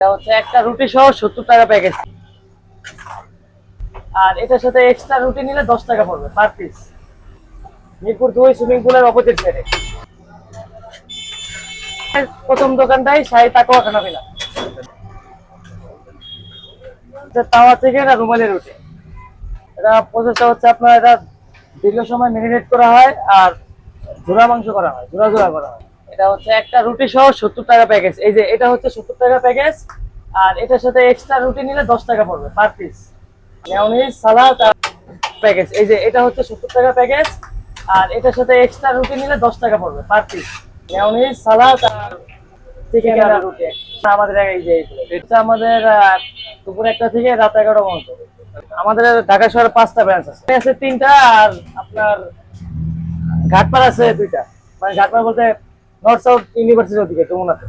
এটা হচ্ছে একটা রুটি সহ 70 টাকা প্যাকেজ। আর এটার সাথে এক্সট্রা রুটি নিলে 10 টাকা পড়বে পার পিস। মিরপুর 2 সুইমিং পুলের অপোজিট সাইডে প্রথম দোকানটাই শাহী তাকওয়া খানাপিনা। তাওয়া চিকেন আর রুমালি রুটি। এটা প্রসেসটা হচ্ছে আপনার এটা দীর্ঘ সময় ম্যারিনেট করা হয় আর ঝুরা মাংস করা হয়, ঝুরা ঝুরা করা হয়। এটা হচ্ছে একটা রুটি সহ 70 টাকা প্যাকেজ। এই যে এটা হচ্ছে 70 টাকা প্যাকেজ। আর এটার সাথে এক্সট্রা রুটি নিলে 10 টাকা পড়বে পার পিস। মেয়োনিজ সালাদ আর প্যাকেজ। এই যে এটা হচ্ছে 70 টাকা প্যাকেজ। আর এটার সাথে এক্সট্রা রুটি নিলে 10 টাকা পড়বে পার পিস। মেয়োনিজ সালাদ আর চিকেন আর রুটি। আমাদের এই যে এটা আমাদের দুপুর 1টা থেকে রাত 11টা পর্যন্ত। আমাদের ঢাকা শহরে 5টা ব্রাঞ্চ আছে, আছে 3টা। আর আপনার ঘাটপাড় আছে 2টা, মানে ঘাটপাড় বলতে নর্থ সাউথ ইউনিভার্সিটির ওদিকে যমুনাতে।